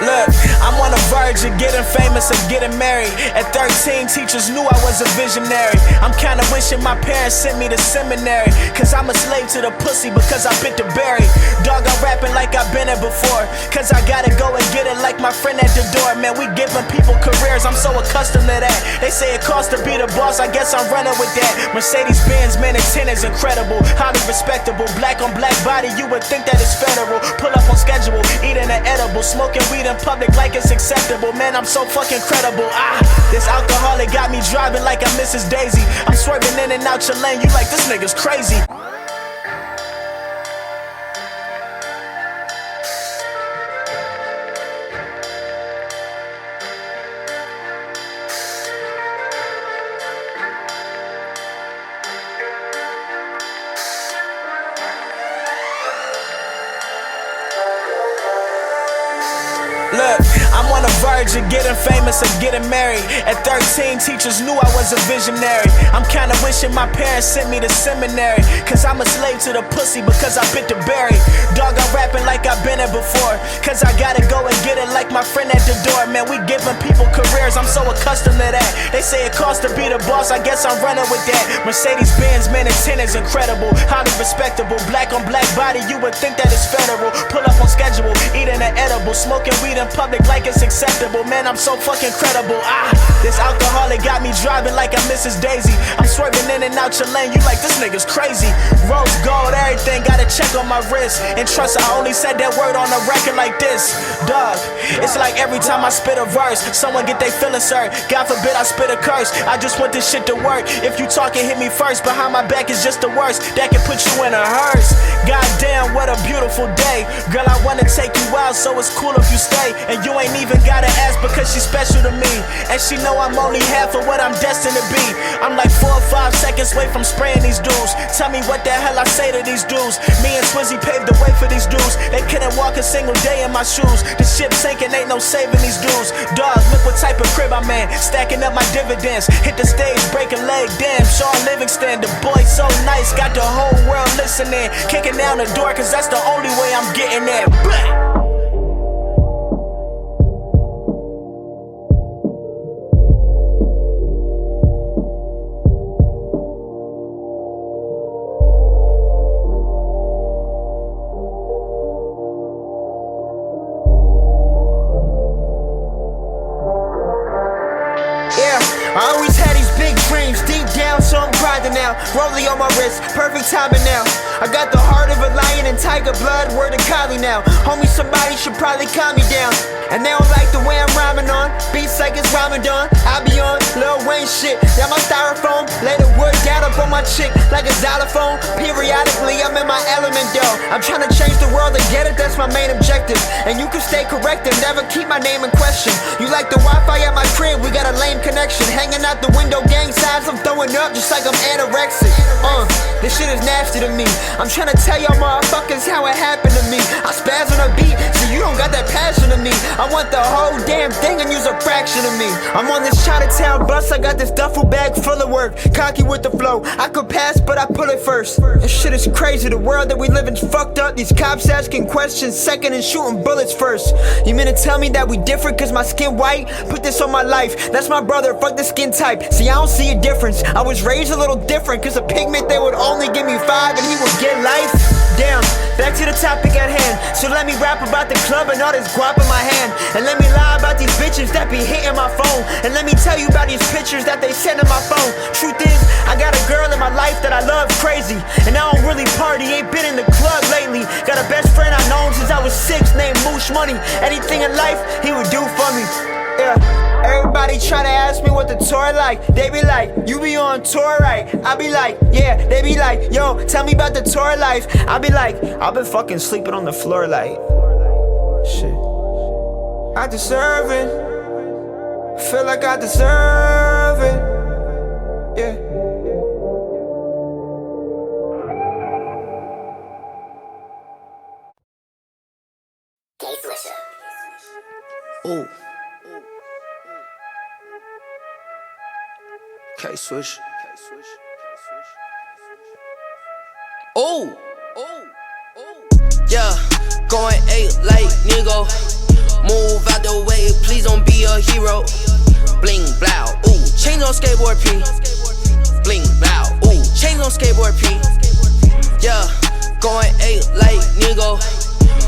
Look, I'm on the verge of getting famous and getting married. At 13, teachers knew I was a visionary. I'm kinda wishing my parents sent me to seminary, cause I'm a slave to the pussy because I bit the berry. Dog, I'm rapping like I've been it before, cause I gotta go and get it like my friend at the door. Man, we giving people careers, I'm so accustomed to that. They say it costs to be the boss, I guess I'm running with that. Mercedes-Benz, man, the 10 is incredible, highly respectable. Black on black body, you would think that it's federal. Pull up on schedule, eating an edible, smoking weed in public like it's acceptable. Man, I'm so fucking credible. This alcoholic got me driving like I'm Mrs. Daisy. I'm swerving in and out your lane, you like this nigga's crazy. Look, I'm on the verge of getting famous and getting married. At 13, teachers knew I was a visionary. I'm kinda wishing my parents sent me to seminary, cause I'm a slave to the pussy because I bit the berry. Dog, I'm rapping like I've been it before, cause I gotta go and get it like my friend at the door. Man, we giving people careers, I'm so accustomed to that. They say it costs to be the boss, I guess I'm running with that. Mercedes-Benz, man, the 10 is incredible, highly respectable. Black on black body, you would think that it's federal. Pull up on schedule, eating an edible, smoking weed in public like it's acceptable. Man, I'm so fucking credible. This alcoholic got me driving like I'm Mrs. Daisy. I'm swerving in and out your lane, you like this nigga's crazy. Rose gold, everything, got a check on my wrist. And trust, I only said that word on a record like this. Dog, it's like every time I spit a verse, someone get their feelings hurt. God forbid I spit a curse, I just want this shit to work. If you talking, hit me first, behind my back is just the worst. That can put you in a hearse. Goddamn, what a beautiful day. Girl, I wanna take you out, so it's cool if you stay. And you ain't even gotta ask because she's special to me. And she know I'm only half of what I'm destined to be. I'm like 4 or 5 seconds away from spraying these dudes. Tell me what the hell I say to these dudes. Me and Swizzy paved the way for these dudes. They couldn't walk a single day in my shoes. The ship sinking, ain't no saving these dudes. Dog, look what type of crib I'm in, stacking up my dividends. Hit the stage, break a leg, damn, Sean Livingston. The boy so nice, got the whole world listening. Kicking down the door, cause that's the only way I'm getting there. I always had these big dreams, deep down, so I'm grinding now. Rollie on my wrist, perfect timing now. I got the heart of a lion and tiger blood, word of Kylie now. Homie, somebody should probably calm me down. And they don't like the way I'm rhyming on beats like it's Ramadan. I be on Lil Wayne shit, got my styrofoam, lay the wood down up on my chick like a xylophone. Periodically, I'm in my element though. I'm trying to change the world and get it, that's my main objective. And you can stay correct and never keep my name in question. You like the Wi-Fi at my crib, we got a lame connection. Hanging out the window, gang signs, I'm throwing up just like I'm anorexic. This shit is nasty to me. I'm trying to tell y'all motherfuckers how it happened to me. I spaz on a beat, so you don't got that passion to me. I want the whole damn thing and use a fraction of me. I'm on this Chinatown bus, I got this duffel bag full of work. Cocky with the flow, I could pass but I pull it first. This shit is crazy, the world that we live in's fucked up. These cops asking questions second and shooting bullets first. You mean to tell me that we different cause my skin white? Put this on my life, that's my brother, fuck the skin type. See, I don't see a difference, I was raised a little different. Cause a pigment they would only give me 5 and he would get life. Damn, back to the topic at hand. So let me rap about the club and all this guap in my hand. And let me lie about these bitches that be hitting my phone. And let me tell you about these pictures that they send in my phone. Truth is, I got a girl in my life that I love crazy. And I don't really party, ain't been in the club lately. Got a best friend I've known since I was 6 named Moosh Money. Anything in life, he would do for me. Yeah. Everybody try to ask me what the tour like. They be like, you be on tour, right? I be like, yeah. They be like, yo, tell me about the tour life. I be like, I've been fucking sleeping on the floor like shit. I deserve it. Feel like I deserve it. Yeah. Ooh. K-Swish. Ooh. Yeah. Going 8 like nigga. Move out the way, please don't be a hero. Bling, blow, ooh, chains on skateboard P. Bling, blow, ooh, chains on skateboard P. Yeah, going 8 like nigga.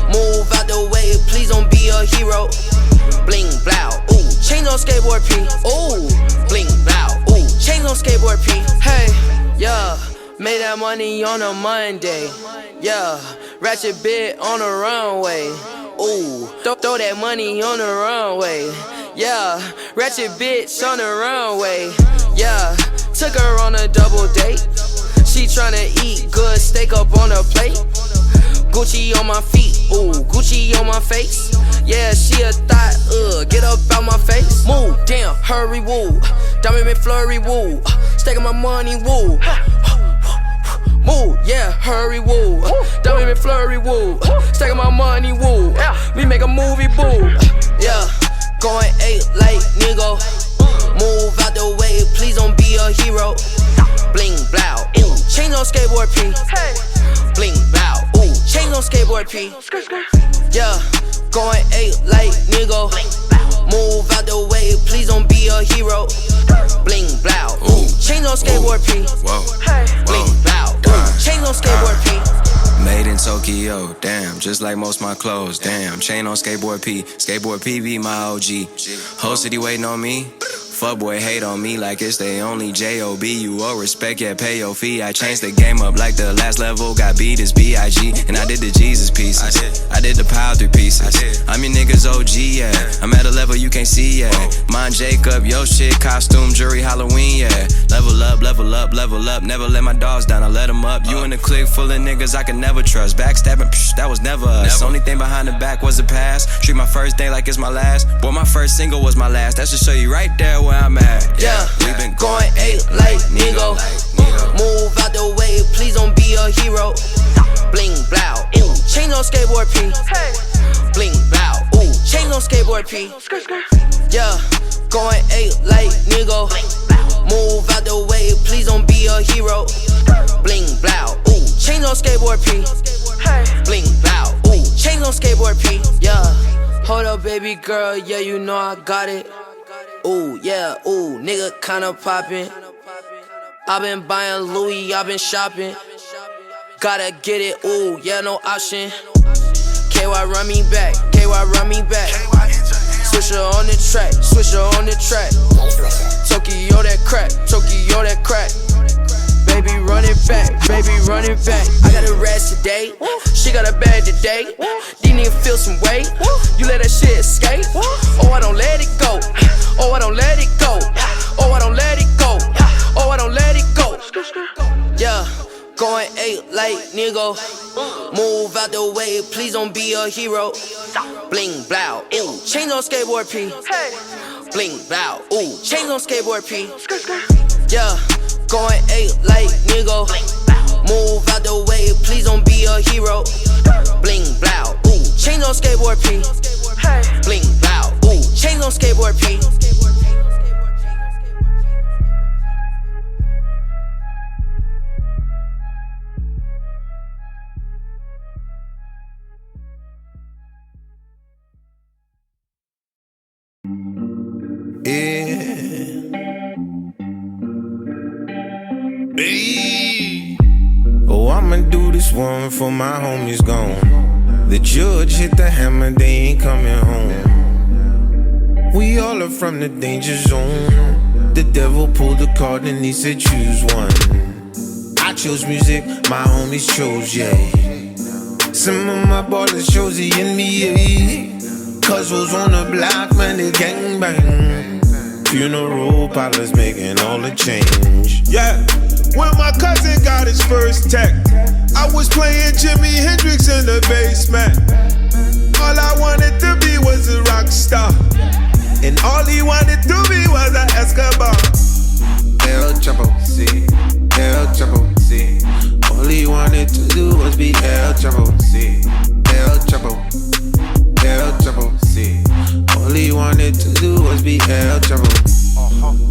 Move out the way, please don't be a hero. Bling, blow, ooh, chains on skateboard P. Ooh, bling, blow, ooh, chains on skateboard P. Hey, yeah, made that money on a Monday. Yeah, ratchet bit on the runway. Ooh, throw that money on the runway. Yeah, ratchet bitch on the runway. Yeah, took her on a double date. She tryna eat good steak up on her plate. Gucci on my feet, ooh, Gucci on my face. Yeah, she a thought, get up out my face. Move, damn, hurry, woo. Diamond McFlurry, woo. Staking my money, woo. Move, yeah, hurry, woo. Diamond McFlurry, woo. Staking my money, woo. We make a movie, boo. Yeah, going 8 like nigga. Move out the way, please don't be a hero. Bling, blow, ooh, chains on skateboard P. Bling, blow, ooh, chains on skateboard P. Yeah, going 8 like nigga. Move out the way, please don't be a hero. Bling, blow, ooh, chains on skateboard P. Bling, blow, ooh, chains on skateboard P. Made in Tokyo, damn, just like most my clothes, damn. Chain on skateboard P, skateboard P be my OG. Whole city waiting on me. Fuckboy hate on me like it's they only J.O.B. You owe respect, yeah, pay your fee. I changed the game up like the last level, got beat as B.I.G. And I did the Jesus pieces, I did the Power 3 pieces. I'm your niggas OG, yeah. I'm at a level you can't see, yeah. Mine Jacob, yo shit, costume, jury, Halloween, yeah. Level up, level up, level up. Never let my dogs down, I let them up. You in a clique full of niggas I can never trust. Backstabbing, psh, that was never us. Only thing behind the back was the past. Treat my first day like it's my last. Boy, my first single was my last. That should show you right there where I'm at. Yeah, we been going 8 like nigga. Move out the way, please don't be a hero. Bling, blow, ooh, chains on skateboard P. Bling, blow, ooh, chains on skateboard P. Yeah, going 8 like nigga. Move out the way, please don't be a hero. Bling, blow, ooh, chains on skateboard P. Bling, blow, ooh, chains on skateboard P. Yeah, hold up baby girl, yeah you know I got it. Ooh, yeah, ooh, nigga kinda poppin'. I been buying Louis, I been shopping. Gotta get it, ooh, yeah, no option. KY run me back, KY run me back. Swisher on the track, Swisher on the track. Tokyo that crack, Tokyo that crack. Baby run it back, baby run it back. I got a rest today, she got a bag today. These niggas feel some weight, you let that shit escape. Oh, I don't let it go, oh, I don't let it go. Oh, I don't let it go, oh, I don't let it go. Yeah, going 8 like nigga. Move out the way, please don't be a hero. Bling, blow, ooh, chains on skateboard P. Bling, blow, ooh, chains on skateboard P. Yeah, going 8 like nigga. Move out the way, please don't be a hero. Bling, blow, ooh, chains on skateboard P. Bling, blow, ooh, chains on skateboard P. Yeah. Hey. Oh, I'ma do this one for my homies gone. The judge hit the hammer, they ain't coming home. We all are from the danger zone. The devil pulled a card and he said choose one. I chose music, my homies chose, yeah. Some of my ballers chose the NBA. Cuz was on the block, man, they gangbang. Funeral parlors making all the change. Yeah, when my cousin got his first tech, I was playing Jimi Hendrix in the basement. All I wanted to be was a rock star, and all he wanted to be was an Escobar. El Chapo, see, El Chapo, see. All he wanted to do was be El Chapo, see, El Chapo, El Chapo, see. All he wanted to do was be El Chapo.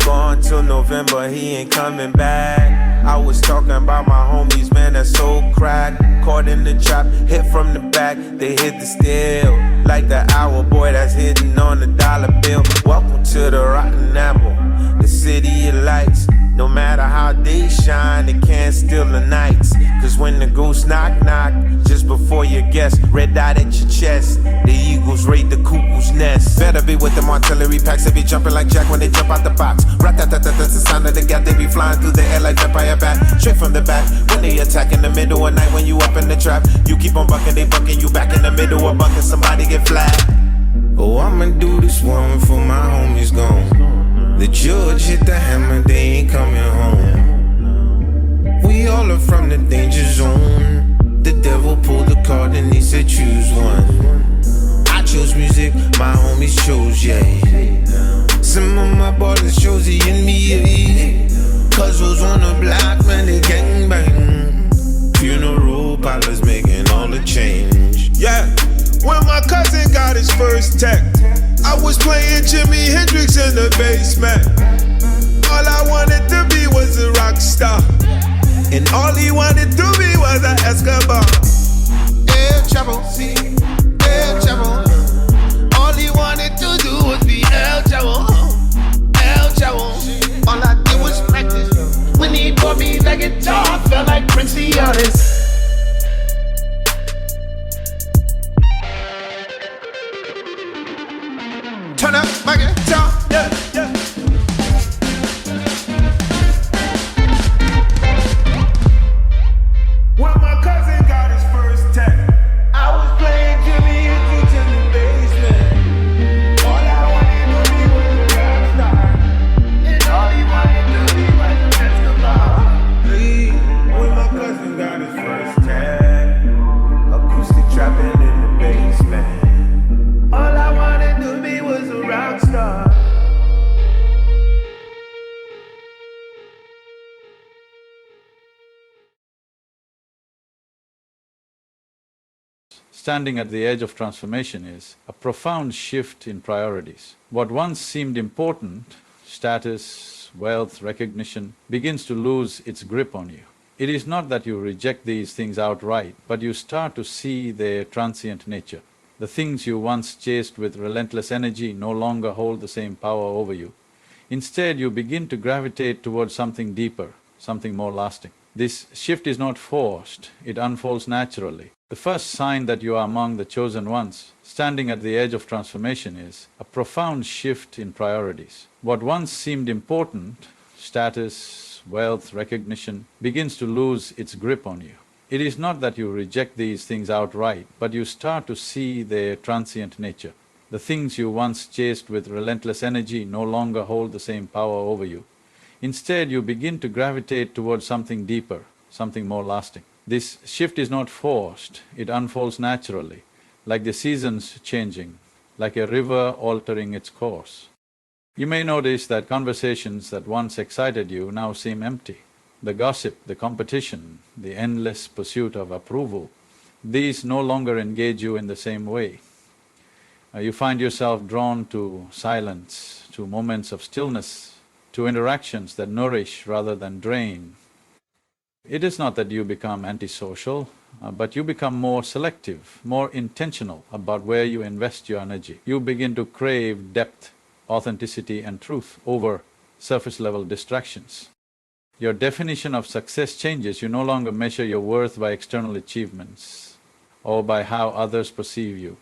Gone till November, he ain't coming back. I was talking about my homies, man, that's so crack. Caught in the trap, hit from the back, they hit the steel. Like the hour boy that's hitting on the dollar bill. Welcome to the rotten apple, the city of lights. No matter how they shine, they can't steal the nights. Cause when the ghosts knock, knock, just before you guess, red dot at your chest, the eagles raid the cuckoo's nest. Better be with them artillery packs, they be jumping like Jack when they jump out the box. Rat-tat-tat-tat, that's the sound of the gap, they be flying through the air like Empire Bat. Straight from the back, when they attack in the middle of night, when you up in the trap, you keep on bucking, they bucking you back in the middle of bucking, somebody get flat. Oh, I'ma do this one for my homies gone. The judge hit the hammer, they ain't coming home. We all are from the danger zone. The devil pulled the card and he said choose one. I chose music, my homies chose, yeah. Some of my brothers chose the NBA. Cuzzo on the block, man, they gangbang. Funeral parlors making all the change. Yeah, when my cousin got his first tech, I was playing Jimi Hendrix in the basement. All I wanted to be was a rock star, and all he wanted to be was an Escobar. El Chavo, see, El Chavo. All he wanted to do was be El Chavo, El Chavo. All I did was practice. When he bought me that guitar, felt like Prince the artist. Turn up my guitar, yeah, yeah. When my cousin got his first tech, I was playing Jimi Hendrix in the basement. All I wanted to be was a rap star, and all he wanted to be was a Escobar. Hey, when my cousin got his first tech, acoustic trapping in the basement. All I wanted to be was a rock star. Standing at the edge of transformation is a profound shift in priorities. What once seemed important, status, wealth, recognition, begins to lose its grip on you. It is not that you reject these things outright, but you start to see their transient nature. The things you once chased with relentless energy no longer hold the same power over you. Instead, you begin to gravitate towards something deeper, something more lasting. This shift is not forced, it unfolds naturally. The first sign that you are among the chosen ones, standing at the edge of transformation, is a profound shift in priorities. What once seemed important, status, wealth, recognition, begins to lose its grip on you. It is not that you reject these things outright, but you start to see their transient nature. The things you once chased with relentless energy no longer hold the same power over you. Instead, you begin to gravitate towards something deeper, something more lasting. This shift is not forced, it unfolds naturally, like the seasons changing, like a river altering its course. You may notice that conversations that once excited you now seem empty. The gossip, the competition, the endless pursuit of approval, these no longer engage you in the same way. You find yourself drawn to silence, to moments of stillness, to interactions that nourish rather than drain. It is not that you become antisocial, but you become more selective, more intentional about where you invest your energy. You begin to crave depth, authenticity and truth over surface-level distractions. Your definition of success changes. You no longer measure your worth by external achievements or by how others perceive you.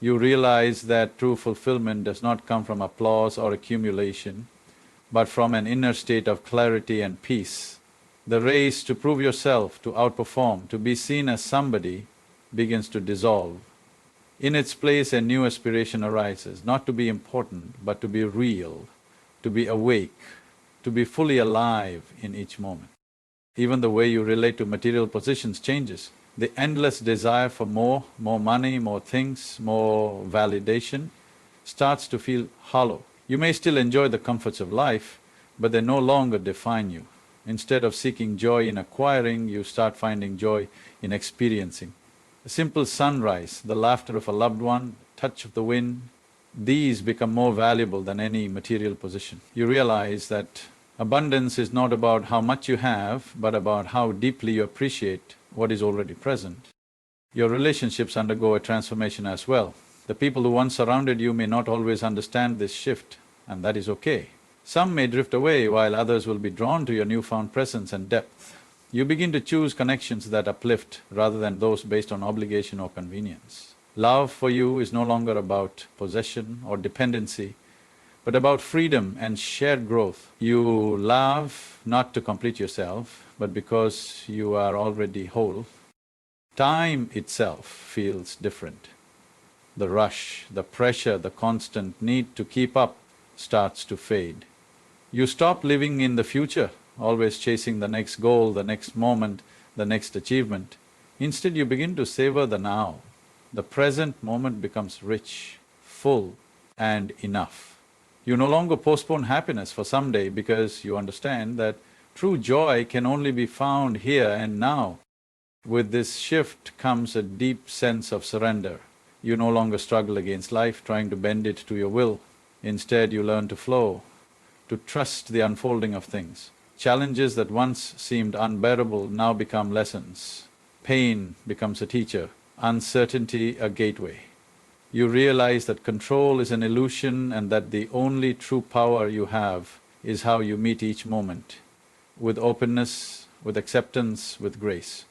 You realize that true fulfillment does not come from applause or accumulation, but from an inner state of clarity and peace. The race to prove yourself, to outperform, to be seen as somebody begins to dissolve. In its place, a new aspiration arises, not to be important, but to be real, to be awake, to be fully alive in each moment. Even the way you relate to material possessions changes. The endless desire for more money, more things, more validation starts to feel hollow. You may still enjoy the comforts of life, but they no longer define you. Instead of seeking joy in acquiring, you start finding joy in experiencing. A simple sunrise, the laughter of a loved one, touch of the wind, these become more valuable than any material possession. You realize that abundance is not about how much you have, but about how deeply you appreciate what is already present. Your relationships undergo a transformation as well. The people who once surrounded you may not always understand this shift, and that is okay. Some may drift away while others will be drawn to your newfound presence and depth. You begin to choose connections that uplift rather than those based on obligation or convenience. Love for you is no longer about possession or dependency, but about freedom and shared growth. You love not to complete yourself, but because you are already whole. Time itself feels different. The rush, the pressure, the constant need to keep up starts to fade. You stop living in the future, always chasing the next goal, the next moment, the next achievement. Instead, you begin to savor the now. The present moment becomes rich, full, and enough. You no longer postpone happiness for someday because you understand that true joy can only be found here and now. With this shift comes a deep sense of surrender. You no longer struggle against life, trying to bend it to your will. Instead, you learn to flow, to trust the unfolding of things. Challenges that once seemed unbearable now become lessons. Pain becomes a teacher, uncertainty a gateway. You realize that control is an illusion and that the only true power you have is how you meet each moment, with openness, with acceptance, with grace.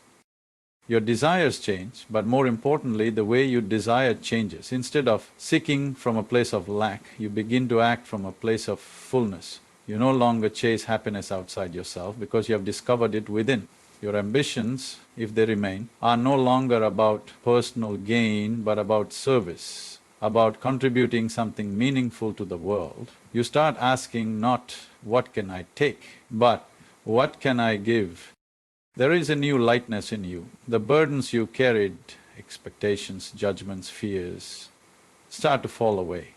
Your desires change, but more importantly, the way you desire changes. Instead of seeking from a place of lack, you begin to act from a place of fullness. You no longer chase happiness outside yourself because you have discovered it within. Your ambitions, if they remain, are no longer about personal gain but about service, about contributing something meaningful to the world. You start asking not, what can I take, but what can I give? There is a new lightness in you. The burdens you carried, expectations, judgments, fears, start to fall away.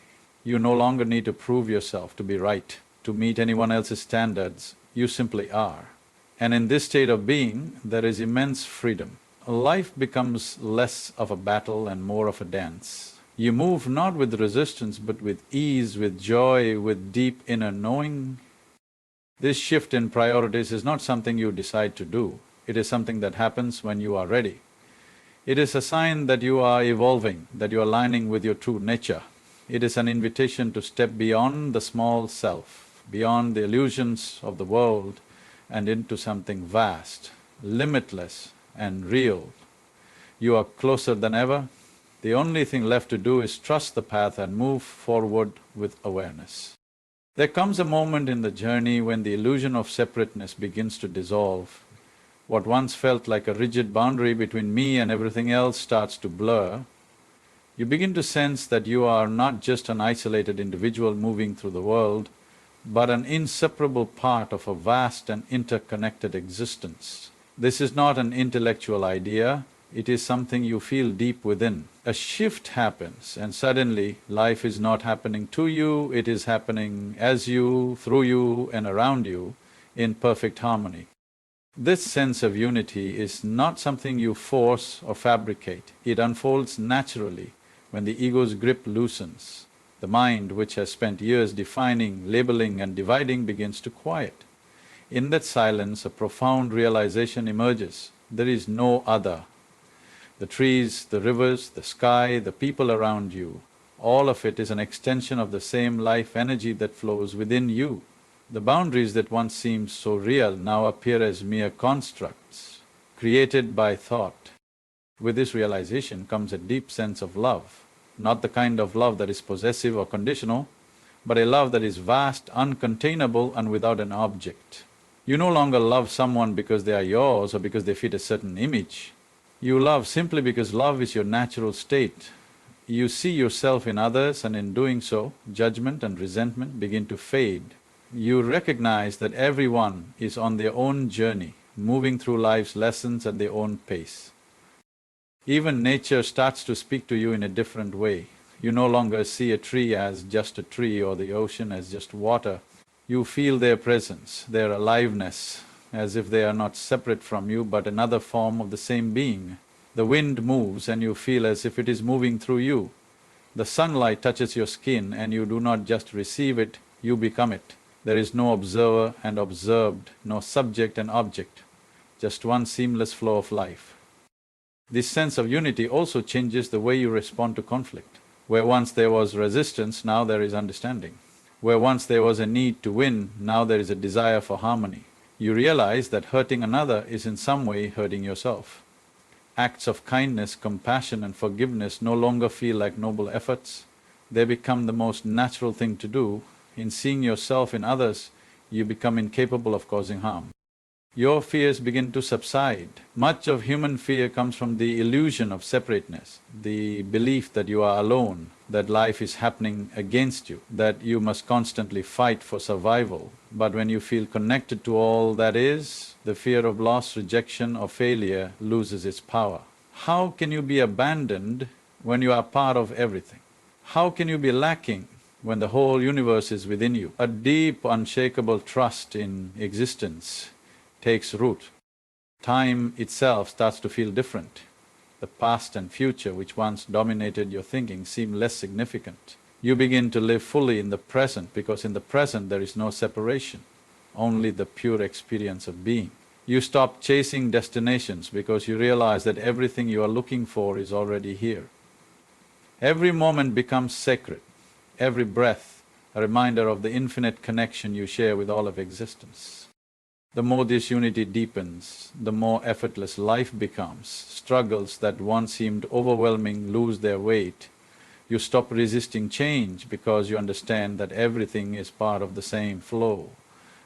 You no longer need to prove yourself to be right, to meet anyone else's standards. You simply are. And in this state of being, there is immense freedom. Life becomes less of a battle and more of a dance. You move not with resistance, but with ease, with joy, with deep inner knowing. This shift in priorities is not something you decide to do. It is something that happens when you are ready. It is a sign that you are evolving, that you are aligning with your true nature. It is an invitation to step beyond the small self, beyond the illusions of the world, and into something vast, limitless and real. You are closer than ever. The only thing left to do is trust the path and move forward with awareness. There comes a moment in the journey when the illusion of separateness begins to dissolve. What once felt like a rigid boundary between me and everything else starts to blur. You begin to sense that you are not just an isolated individual moving through the world, but an inseparable part of a vast and interconnected existence. This is not an intellectual idea, it is something you feel deep within. A shift happens and suddenly life is not happening to you, it is happening as you, through you and around you in perfect harmony. This sense of unity is not something you force or fabricate, it unfolds naturally when the ego's grip loosens. The mind, which has spent years defining, labeling and dividing, begins to quiet. In that silence, a profound realization emerges. There is no other. The trees, the rivers, the sky, the people around you, all of it is an extension of the same life energy that flows within you. The boundaries that once seemed so real now appear as mere constructs, created by thought. With this realization comes a deep sense of love, not the kind of love that is possessive or conditional, but a love that is vast, uncontainable and without an object. You no longer love someone because they are yours or because they fit a certain image. You love simply because love is your natural state. You see yourself in others and in doing so, judgment and resentment begin to fade. You recognize that everyone is on their own journey, moving through life's lessons at their own pace. Even nature starts to speak to you in a different way. You no longer see a tree as just a tree or the ocean as just water. You feel their presence, their aliveness, as if they are not separate from you but another form of the same being. The wind moves and you feel as if it is moving through you. The sunlight touches your skin and you do not just receive it, you become it. There is no observer and observed, no subject and object, just one seamless flow of life. This sense of unity also changes the way you respond to conflict. Where once there was resistance, now there is understanding. Where once there was a need to win, now there is a desire for harmony. You realize that hurting another is in some way hurting yourself. Acts of kindness, compassion and forgiveness no longer feel like noble efforts, they become the most natural thing to do. In seeing yourself in others, you become incapable of causing harm. Your fears begin to subside. Much of human fear comes from the illusion of separateness, the belief that you are alone, that life is happening against you, that you must constantly fight for survival. But when you feel connected to all that is, the fear of loss, rejection or failure loses its power. How can you be abandoned when you are part of everything? How can you be lacking when the whole universe is within you? A deep, unshakable trust in existence takes root. Time itself starts to feel different. The past and future which once dominated your thinking seem less significant. You begin to live fully in the present because in the present there is no separation, only the pure experience of being. You stop chasing destinations because you realize that everything you are looking for is already here. Every moment becomes sacred, every breath a reminder of the infinite connection you share with all of existence. The more this unity deepens, the more effortless life becomes. Struggles that once seemed overwhelming lose their weight. You stop resisting change because you understand that everything is part of the same flow.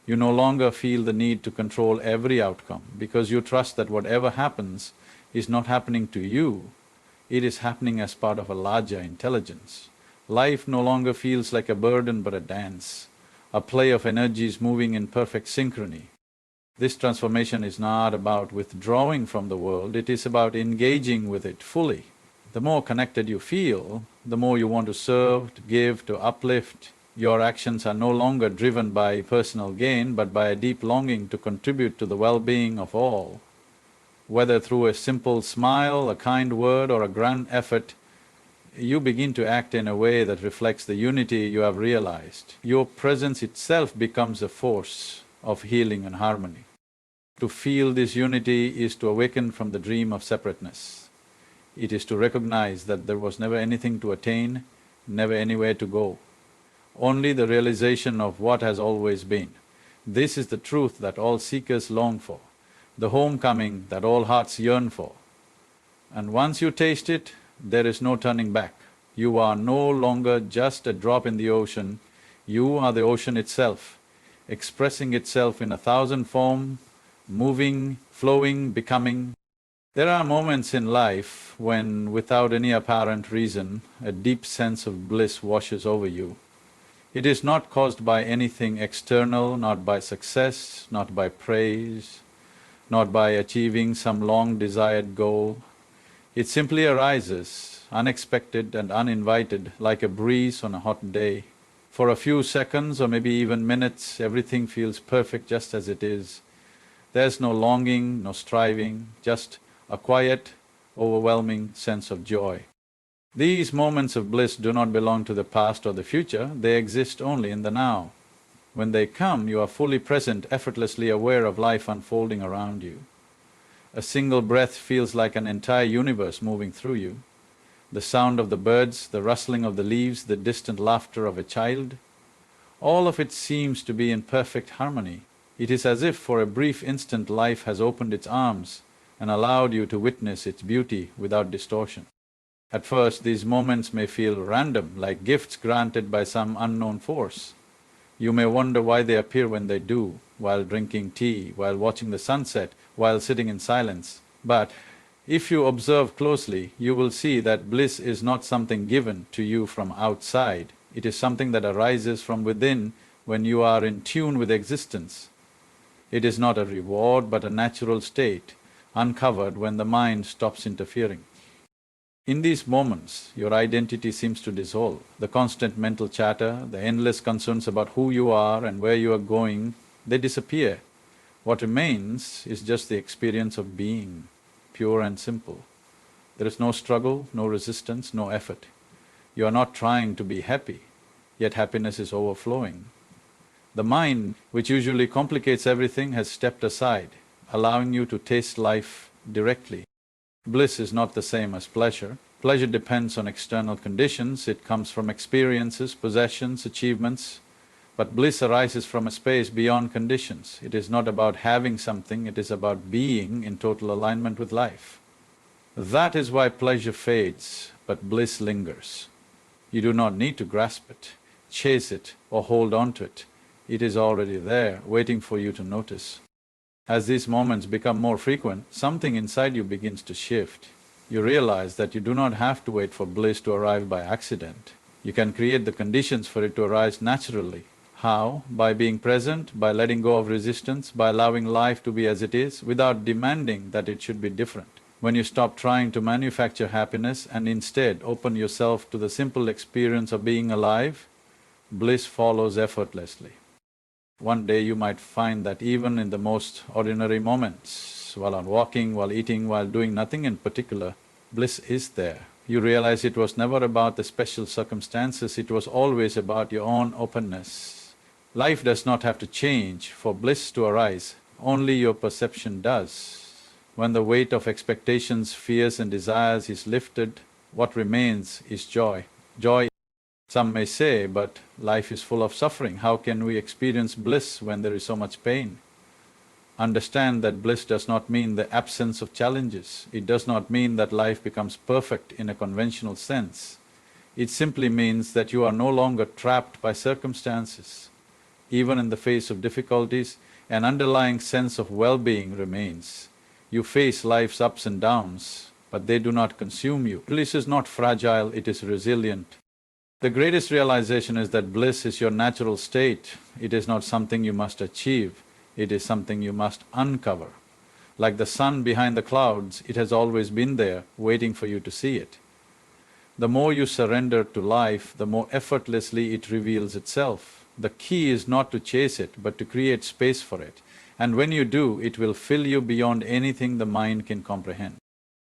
You no longer feel the need to control every outcome because you trust that whatever happens is not happening to you, it is happening as part of a larger intelligence. Life no longer feels like a burden but a dance, a play of energies moving in perfect synchrony. This transformation is not about withdrawing from the world, it is about engaging with it fully. The more connected you feel, the more you want to serve, to give, to uplift. Your actions are no longer driven by personal gain, but by a deep longing to contribute to the well-being of all. Whether through a simple smile, a kind word or a grand effort, you begin to act in a way that reflects the unity you have realized. Your presence itself becomes a force of healing and harmony. To feel this unity is to awaken from the dream of separateness. It is to recognize that there was never anything to attain, never anywhere to go, only the realization of what has always been. This is the truth that all seekers long for, the homecoming that all hearts yearn for. And once you taste it, there is no turning back. You are no longer just a drop in the ocean, you are the ocean itself, expressing itself in 1,000 forms, moving, flowing, becoming. There are moments in life when, without any apparent reason, a deep sense of bliss washes over you. It is not caused by anything external, not by success, not by praise, not by achieving some long-desired goal. It simply arises, unexpected and uninvited, like a breeze on a hot day. For a few seconds or maybe even minutes, everything feels perfect just as it is. There's no longing, no striving, just a quiet, overwhelming sense of joy. These moments of bliss do not belong to the past or the future, they exist only in the now. When they come, you are fully present, effortlessly aware of life unfolding around you. A single breath feels like an entire universe moving through you. The sound of the birds, the rustling of the leaves, the distant laughter of a child, all of it seems to be in perfect harmony. It is as if for a brief instant life has opened its arms and allowed you to witness its beauty without distortion. At first, these moments may feel random, like gifts granted by some unknown force. You may wonder why they appear when they do, while drinking tea, while watching the sunset, while sitting in silence. But if you observe closely, you will see that bliss is not something given to you from outside. It is something that arises from within when you are in tune with existence. It is not a reward but a natural state, uncovered when the mind stops interfering. In these moments, your identity seems to dissolve. The constant mental chatter, the endless concerns about who you are and where you are going, they disappear. What remains is just the experience of being, pure and simple. There is no struggle, no resistance, no effort. You are not trying to be happy, yet happiness is overflowing. The mind, which usually complicates everything, has stepped aside, allowing you to taste life directly. Bliss is not the same as pleasure. Pleasure depends on external conditions, it comes from experiences, possessions, achievements. But bliss arises from a space beyond conditions. It is not about having something, it is about being in total alignment with life. That is why pleasure fades, but bliss lingers. You do not need to grasp it, chase it, or hold on to it. It is already there, waiting for you to notice. As these moments become more frequent, something inside you begins to shift. You realize that you do not have to wait for bliss to arrive by accident. You can create the conditions for it to arise naturally. How? By being present, by letting go of resistance, by allowing life to be as it is, without demanding that it should be different. When you stop trying to manufacture happiness and instead open yourself to the simple experience of being alive, bliss follows effortlessly. One day you might find that even in the most ordinary moments, while on walking, while eating, while doing nothing in particular, bliss is there. You realize it was never about the special circumstances, it was always about your own openness. Life does not have to change for bliss to arise, only your perception does. When the weight of expectations, fears and desires is lifted, what remains is joy. Joy, some may say, but life is full of suffering, how can we experience bliss when there is so much pain? Understand that bliss does not mean the absence of challenges, it does not mean that life becomes perfect in a conventional sense. It simply means that you are no longer trapped by circumstances. Even in the face of difficulties, an underlying sense of well-being remains. You face life's ups and downs, but they do not consume you. Bliss is not fragile, it is resilient. The greatest realization is that bliss is your natural state, it is not something you must achieve, it is something you must uncover. Like the sun behind the clouds, it has always been there, waiting for you to see it. The more you surrender to life, the more effortlessly it reveals itself. The key is not to chase it, but to create space for it. And when you do, it will fill you beyond anything the mind can comprehend.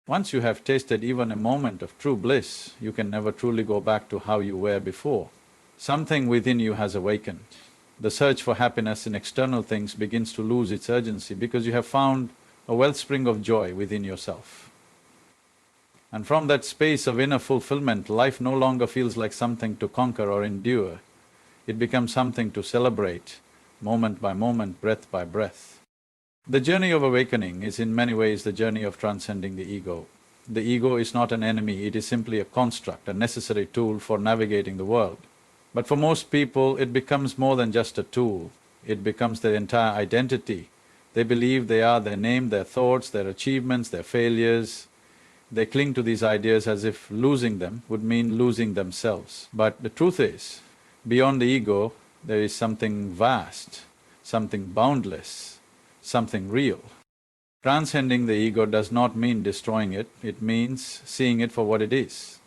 Once you have tasted even a moment of true bliss, you can never truly go back to how you were before. Something within you has awakened. The search for happiness in external things begins to lose its urgency because you have found a wellspring of joy within yourself. And from that space of inner fulfillment, life no longer feels like something to conquer or endure. It becomes something to celebrate, moment by moment, breath by breath. The journey of awakening is in many ways the journey of transcending the ego. The ego is not an enemy, it is simply a construct, a necessary tool for navigating the world. But for most people, it becomes more than just a tool, it becomes their entire identity. They believe they are their name, their thoughts, their achievements, their failures. They cling to these ideas as if losing them would mean losing themselves. But the truth is, beyond the ego, there is something vast, something boundless, something real. Transcending the ego does not mean destroying it, it means seeing it for what it is.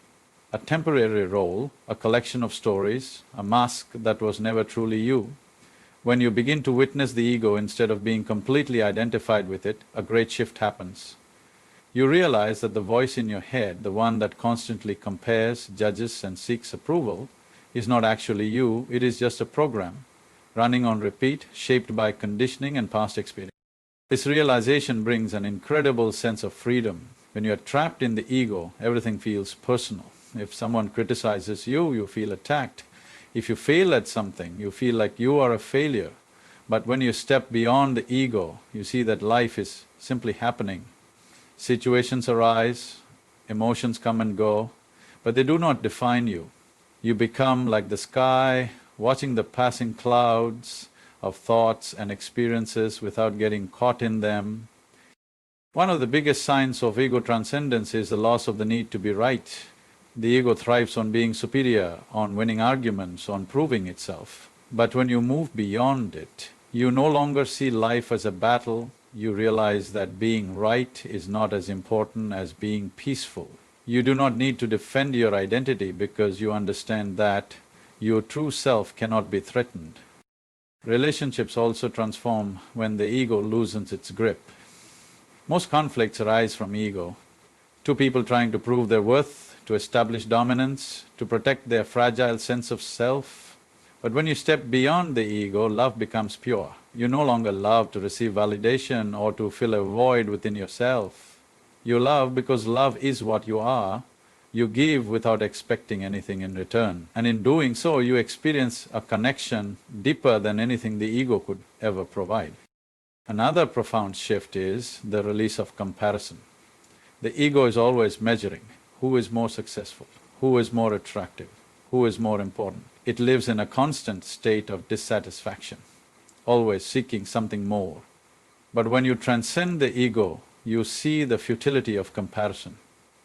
A temporary role, a collection of stories, a mask that was never truly you. When you begin to witness the ego instead of being completely identified with it, a great shift happens. You realize that the voice in your head, the one that constantly compares, judges and seeks approval, is not actually you, it is just a program, running on repeat, shaped by conditioning and past experience. This realization brings an incredible sense of freedom. When you are trapped in the ego, everything feels personal. If someone criticizes you, you feel attacked. If you fail at something, you feel like you are a failure. But when you step beyond the ego, you see that life is simply happening. Situations arise, emotions come and go, but they do not define you. You become like the sky, watching the passing clouds of thoughts and experiences without getting caught in them. One of the biggest signs of ego transcendence is the loss of the need to be right. The ego thrives on being superior, on winning arguments, on proving itself. But when you move beyond it, you no longer see life as a battle, you realize that being right is not as important as being peaceful. You do not need to defend your identity because you understand that your true self cannot be threatened. Relationships also transform when the ego loosens its grip. Most conflicts arise from ego. Two people trying to prove their worth, to establish dominance, to protect their fragile sense of self. But when you step beyond the ego, love becomes pure. You no longer love to receive validation or to fill a void within yourself. You love because love is what you are. You give without expecting anything in return. And in doing so, you experience a connection deeper than anything the ego could ever provide. Another profound shift is the release of comparison. The ego is always measuring who is more successful, who is more attractive, who is more important. It lives in a constant state of dissatisfaction, always seeking something more. But when you transcend the ego, you see the futility of comparison.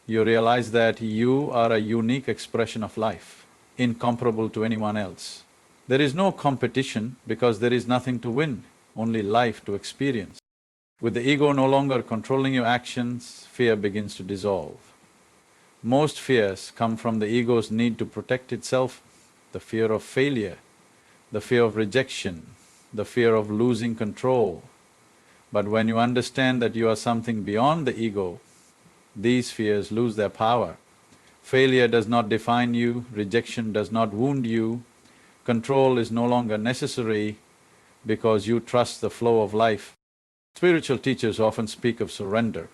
You realize that you are a unique expression of life, incomparable to anyone else. There is no competition because there is nothing to win, only life to experience. With the ego no longer controlling your actions, fear begins to dissolve. Most fears come from the ego's need to protect itself, the fear of failure, the fear of rejection, the fear of losing control. But when you understand that you are something beyond the ego, these fears lose their power. Failure does not define you, rejection does not wound you, control is no longer necessary because you trust the flow of life. Spiritual teachers often speak of surrender,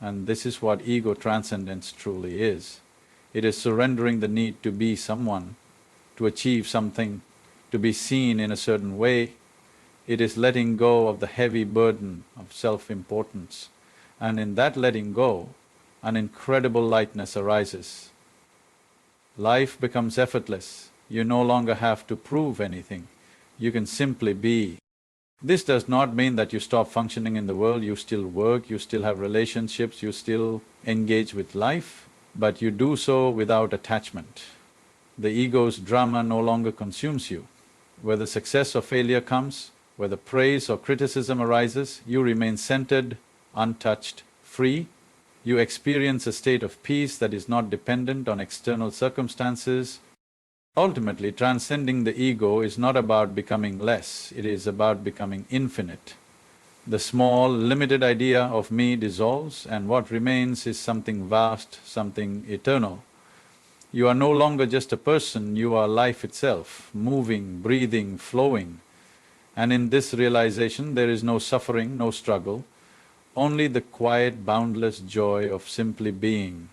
and this is what ego transcendence truly is. It is surrendering the need to be someone, to achieve something, to be seen in a certain way. It is letting go of the heavy burden of self-importance, and in that letting go, an incredible lightness arises. Life becomes effortless. You no longer have to prove anything. You can simply be. This does not mean that you stop functioning in the world, you still work, you still have relationships, you still engage with life, but you do so without attachment. The ego's drama no longer consumes you. Whether success or failure comes, whether praise or criticism arises, you remain centered, untouched, free. You experience a state of peace that is not dependent on external circumstances. Ultimately, transcending the ego is not about becoming less, it is about becoming infinite. The small, limited idea of me dissolves and what remains is something vast, something eternal. You are no longer just a person, you are life itself, moving, breathing, flowing. And in this realization, there is no suffering, no struggle, only the quiet, boundless joy of simply being.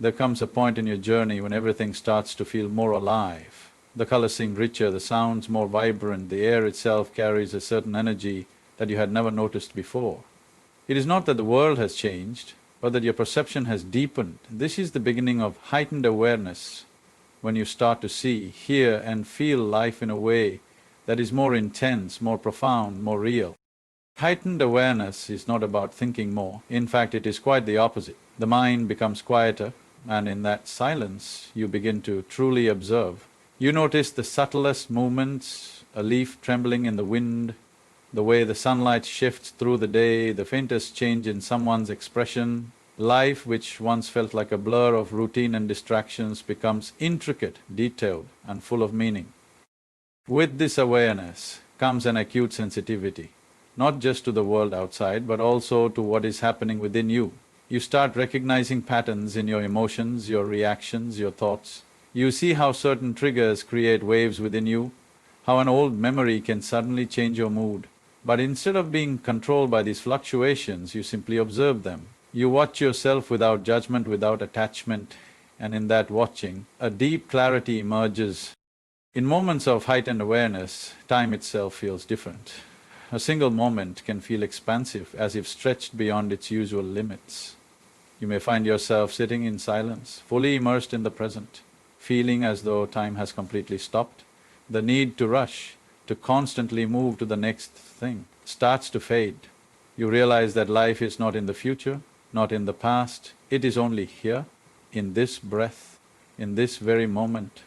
There comes a point in your journey when everything starts to feel more alive. The colors seem richer, the sounds more vibrant, the air itself carries a certain energy that you had never noticed before. It is not that the world has changed, but that your perception has deepened. This is the beginning of heightened awareness, when you start to see, hear and feel life in a way that is more intense, more profound, more real. Heightened awareness is not about thinking more, in fact it is quite the opposite. The mind becomes quieter, and in that silence you begin to truly observe. You notice the subtlest movements, a leaf trembling in the wind, the way the sunlight shifts through the day, the faintest change in someone's expression. Life, which once felt like a blur of routine and distractions, becomes intricate, detailed and full of meaning. With this awareness comes an acute sensitivity, not just to the world outside, but also to what is happening within you. You start recognizing patterns in your emotions, your reactions, your thoughts. You see how certain triggers create waves within you, how an old memory can suddenly change your mood. But instead of being controlled by these fluctuations, you simply observe them. You watch yourself without judgment, without attachment, and in that watching, a deep clarity emerges. In moments of heightened awareness, time itself feels different. A single moment can feel expansive, as if stretched beyond its usual limits. You may find yourself sitting in silence, fully immersed in the present, feeling as though time has completely stopped. The need to rush, to constantly move to the next thing, starts to fade. You realize that life is not in the future, not in the past, it is only here, in this breath, in this very moment.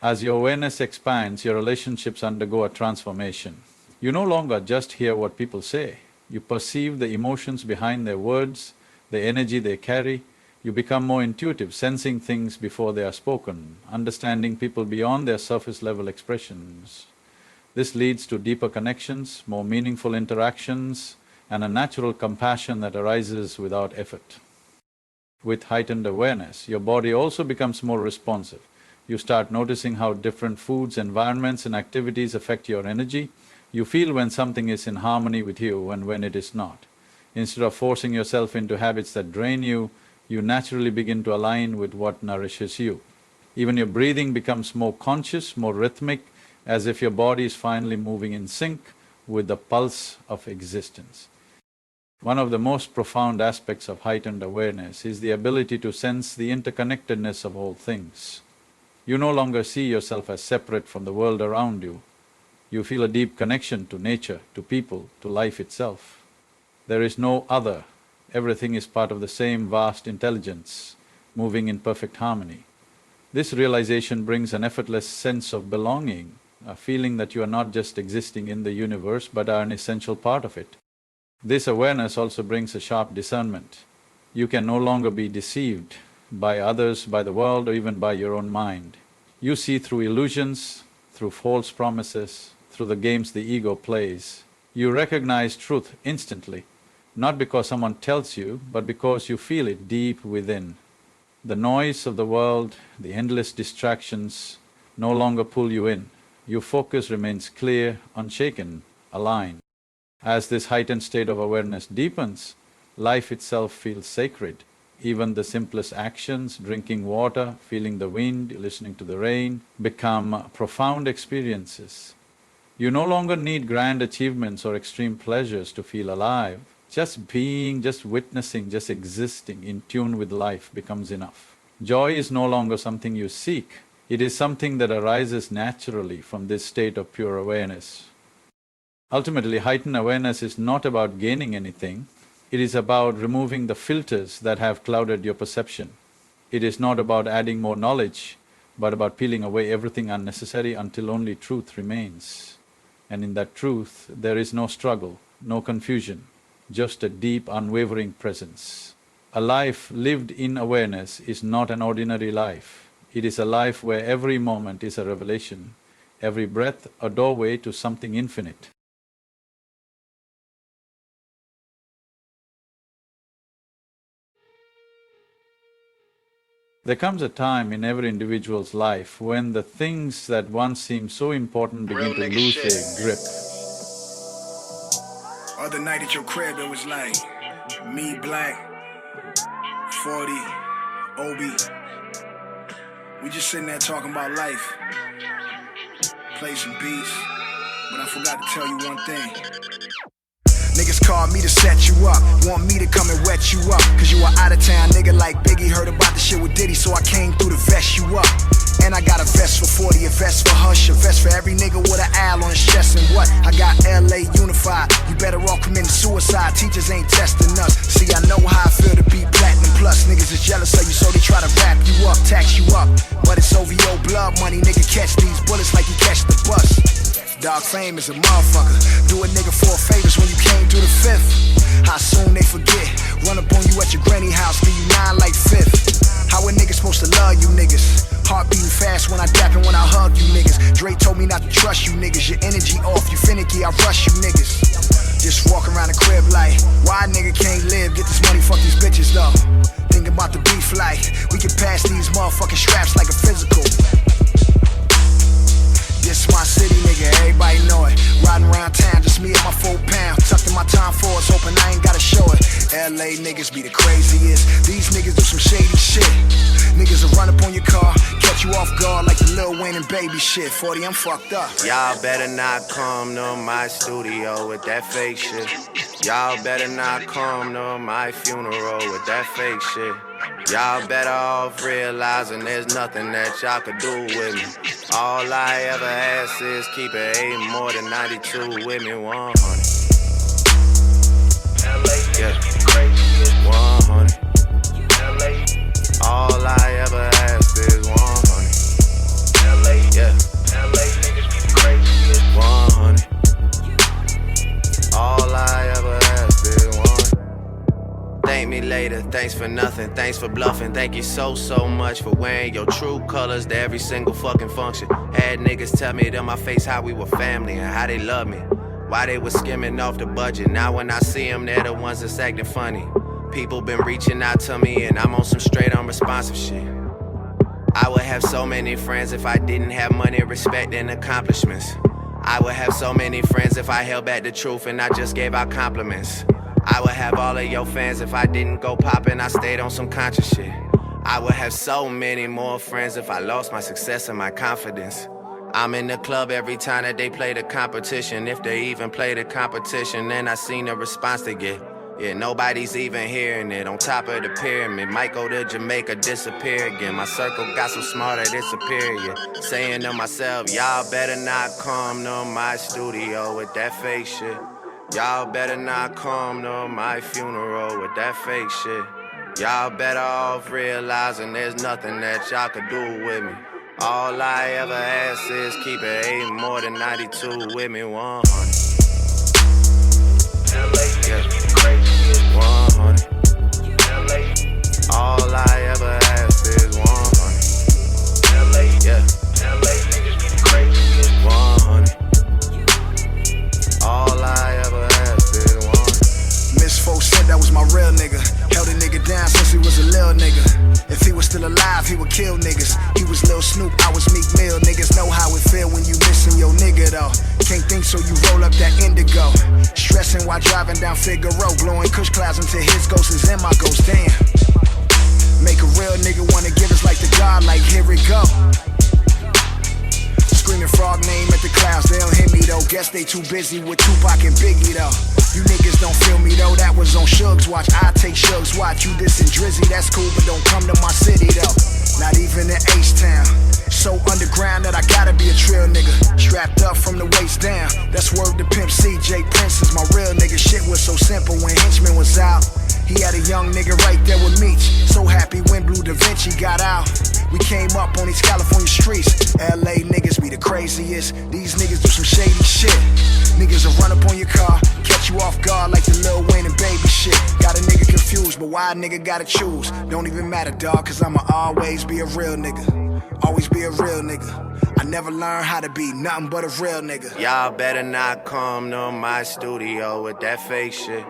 As your awareness expands, your relationships undergo a transformation. You no longer just hear what people say, you perceive the emotions behind their words, the energy they carry. You become more intuitive, sensing things before they are spoken, understanding people beyond their surface-level expressions. This leads to deeper connections, more meaningful interactions, and a natural compassion that arises without effort. With heightened awareness, your body also becomes more responsive. You start noticing how different foods, environments and activities affect your energy. You feel when something is in harmony with you and when it is not. Instead of forcing yourself into habits that drain you, you naturally begin to align with what nourishes you. Even your breathing becomes more conscious, more rhythmic, as if your body is finally moving in sync with the pulse of existence. One of the most profound aspects of heightened awareness is the ability to sense the interconnectedness of all things. You no longer see yourself as separate from the world around you. You feel a deep connection to nature, to people, to life itself. There is no other. Everything is part of the same vast intelligence, moving in perfect harmony. This realization brings an effortless sense of belonging, a feeling that you are not just existing in the universe but are an essential part of it. This awareness also brings a sharp discernment. You can no longer be deceived by others, by the world, or even by your own mind. You see through illusions, through false promises, through the games the ego plays. You recognize truth instantly, not because someone tells you, but because you feel it deep within. The noise of the world, the endless distractions no longer pull you in. Your focus remains clear, unshaken, aligned. As this heightened state of awareness deepens, life itself feels sacred. Even the simplest actions, drinking water, feeling the wind, listening to the rain, become profound experiences. You no longer need grand achievements or extreme pleasures to feel alive. Just being, just witnessing, just existing in tune with life becomes enough. Joy is no longer something you seek, it is something that arises naturally from this state of pure awareness. Ultimately, heightened awareness is not about gaining anything, it is about removing the filters that have clouded your perception. It is not about adding more knowledge, but about peeling away everything unnecessary until only truth remains. And in that truth, there is no struggle, no confusion, just a deep, unwavering presence. A life lived in awareness is not an ordinary life. It is a life where every moment is a revelation, every breath a doorway to something infinite. There comes a time in every individual's life when the things that once seemed so important begin to lose their grip. Other night at your crib, it was like me, Black, 40, Obi. We just sitting there talking about life, play some beats, but I forgot to tell you one thing. Niggas call me to set you up, want me to come and wet you up, cause you a out of town nigga like Biggie, heard about the shit with Diddy, so I came through to vest you up. And I got a vest for 40, a vest for Hush, a vest for every nigga with an owl on his chest. And what? I got LA unified, you better off committing suicide, teachers ain't testing us. See, I know how I feel to be platinum plus, niggas is jealous of you, so they try to wrap you up, tax you up. But it's OVO blood money, nigga, catch these bullets like you catch the bus. Dog fame is a motherfucker, do a nigga 4 favors when you came through the 5th. How soon they forget, run up on you at your granny house, give you 9 like 5th. How a nigga supposed to love you niggas? Heart beating fast when I dap and when I hug you niggas. Dre told me not to trust you niggas, your energy off, you finicky, I rush you niggas. Just walk around the crib like, why a nigga can't live, get this money, fuck these bitches though. Thinking about the beef like, we can pass these motherfucking straps like a physical. This my city, nigga, everybody know it. Riding around town, just me and my 4 pound. Tucked in my time forwards, hoping I ain't gotta show it. LA niggas be the craziest. These niggas do some shady shit. Niggas will run up on your car, catch you off guard like the Lil Wayne and Baby shit. 40, I'm fucked up. Y'all better not come to my studio with that fake shit. Y'all better not come to my funeral with that fake shit. Y'all better off realizing there's nothing that y'all could do with me. All I ever ask is keep it 8 more than 92 with me, 100. Yeah, 100. All I ever ask is 100. Yeah, 100. All I ever ask is 100. Thank me later, thanks for nothing, thanks for bluffing. Thank you so much for wearing your true colors to every single fucking function. Had niggas tell me to my face how we were family and how they love me, why they was skimming off the budget. Now when I see them, they're the ones that's acting funny. People been reaching out to me and I'm on some straight unresponsive shit. I would have so many friends if I didn't have money, respect, and accomplishments. I would have so many friends if I held back the truth and I just gave out compliments. I would have all of your fans if I didn't go poppin', I stayed on some conscious shit. I would have so many more friends if I lost my success and my confidence. I'm in the club every time that they play the competition, if they even play the competition, then I seen the response they get. Yeah, nobody's even hearing it. On top of the pyramid, might go to Jamaica, disappear again. My circle got so smart that it's superior. Saying to myself, y'all better not come to my studio with that fake shit. Y'all better not come to my funeral with that fake shit. Y'all better off realizing there's nothing that y'all could do with me. All I ever ask is keep it 8 more than 92 with me, 100. Yeah. 100. All I ever ask is 100. Yeah. 100. All I ever ask is 100. Miss Folk said that was my real nigga. Held a nigga down since he was a little nigga. If he was still alive, he would kill niggas. He was Lil Snoop, I was Meek Mill. Niggas know how it feel when you missing your nigga though. Can't think so you roll up that indigo. Stressing while driving down Figaro. Blowing kush clouds until his ghost is in my ghost, damn. Make a real nigga wanna give us like the God, like here we go. Screaming frog name at the clouds, they don't hear me though. Guess they too busy with Tupac and Biggie though. You niggas don't feel me though, that was on Shug's watch. I take Shug's watch, you dissing Drizzy, that's cool, but don't come to my city though. Not even in H-Town. So underground that I gotta be a trill nigga. Strapped up from the waist down, that's word to Pimp C. J Prince is my real nigga. Shit was so simple when Henchman was out. He had a young nigga right there with Meech. So happy when Blue Da Vinci got out. We came up on these California streets. LA niggas be the craziest. These niggas do some shady shit. Niggas will run up on your car, catch you off guard like the Lil Wayne and Baby shit. Got a nigga confused, but why a nigga gotta choose? Don't even matter, dog, cause I'ma always be a real nigga. Always be a real nigga. I never learned how to be nothing but a real nigga. Y'all better not come to my studio with that fake shit.